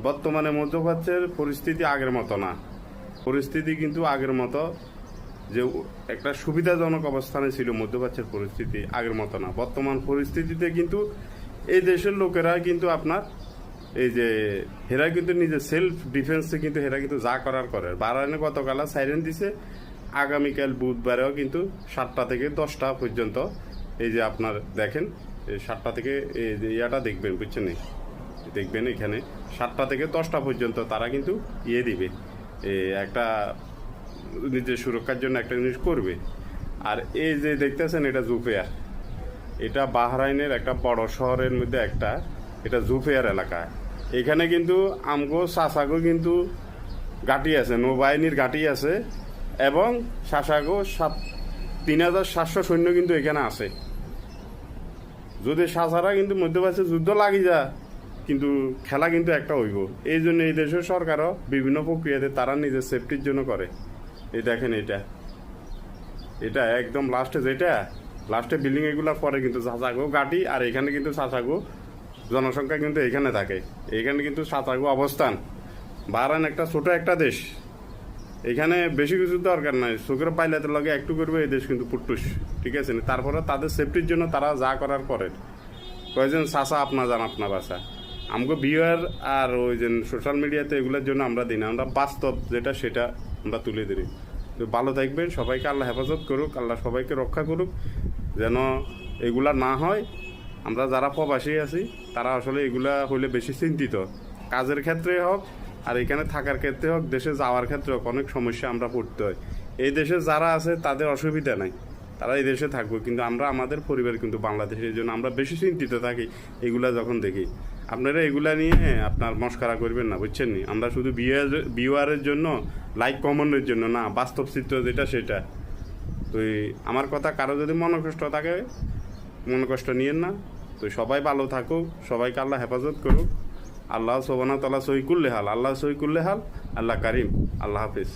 বর্তমানে মধ্যপ্রাচ্যের পরিস্থিতি আগের মতো না। পরিস্থিতি কিন্তু আগের মতো যে একটা সুবিধাজনক অবস্থানে ছিল, মধ্যপ্রাচ্যের পরিস্থিতি আগের মতো না। বর্তমান পরিস্থিতিতে কিন্তু এই দেশের লোকেরা কিন্তু আপনার এই যে হেরা কিন্তু নিজের সেলফ ডিফেন্সে কিন্তু হেরা কিন্তু যা করার করে। বাহরাইনে গতকাল সাইরেন দিছে, আগামীকাল বুধবারেও কিন্তু 7টা থেকে 10টা পর্যন্ত এই যে আপনার দেখেন 7টা থেকে এই যে ইয়াটা দেখবেন, বুঝছেন, দেখবেন এখানে 7টা থেকে 10টা পর্যন্ত তারা কিন্তু দিবে, একটা নিজের সুরক্ষার জন্য একটা জিনিস করবে। আর এই যে দেখতেছেন এটা জুফেয়ার, এটা বাহরাইনের একটা বড় শহরের মধ্যে একটা, এটা জুফেয়ার এলাকা। এখানে কিন্তু আমগো সাসাগো কিন্তু ঘাঁটি আছে, নৌবাহিনীর ঘাঁটি আছে, এবং সাসাগো 3700 সৈন্য কিন্তু এখানে আছে। যদি সাসারা কিন্তু মধ্যপ্রাচ্যে যুদ্ধ লাগি যা, কিন্তু খেলা কিন্তু একটা হইব। এই জন্য এই দেশের সরকারও বিভিন্ন প্রক্রিয়াতে তারা নিজের সেফটির জন্য করে। এই দেখেন এটা একদম লাস্টে বিল্ডিং এগুলোর পরে কিন্তু সাসাগো ঘাঁটি, আর এখানে কিন্তু সাসাগো জনসংখ্যা কিন্তু এখানে থাকে। এখানে কিন্তু সাসাগো অবস্থান। বাহরাইন একটা ছোট একটা দেশ, এখানে বেশি কিছু দরকার নাই, চোখের পাইলাতের লগে একটু করবে এই দেশ কিন্তু পুটুস, ঠিক আছে। তারপরে তাদের সেফটির জন্য তারা যা করার করেন। কয়েকজন চাষা আপনা যান আপনা বাসা, আমাকে ভিউয়ার আর ওই যে সোশ্যাল মিডিয়াতে এগুলোর জন্য আমরা দিই না, আমরা বাস্তব যেটা সেটা আমরা তুলে দিই। তো ভালো থাকবেন, সবাইকে আল্লাহ হেফাজত করুক, আল্লাহ সবাইকে রক্ষা করুক, যেন এগুলা না হয়। আমরা যারা প্রবাসী আছি তারা আসলে এগুলা হইলে বেশি চিন্তিত, কাজের ক্ষেত্রে হোক আর এখানে থাকার ক্ষেত্রে হোক, দেশে যাওয়ার ক্ষেত্রে হোক, অনেক সমস্যা আমরা পড়তে হয়। এই দেশে যারা আছে তাদের অসুবিধা নাই, তারা এই দেশে থাকবে, কিন্তু আমরা আমাদের পরিবার কিন্তু বাংলাদেশের জন্য আমরা বেশি চিন্তিত থাকি এগুলা যখন দেখি। আপনারা এগুলা নিয়ে আপনার মস্করা করবেন না, বুঝছেন নি। আমরা শুধু ভিউয়ারের জন্য, লাইক কমেন্টের জন্য না, বাস্তব চিত্র যেটা সেটা। তো আমার কথা কারো যদি মনে কষ্ট থাকে, মনে কষ্ট নিয়েন না। তো সবাই ভালো থাকুক, সবাইকে আল্লাহ হেফাজত করুক। আল্লাহ সুবহানাহু ওয়া তাআলা সহি কুল্লি হাল, আল্লাহ সহি কুল্লি হাল, আল্লাহ কারিম। আল্লাহ হাফিজ।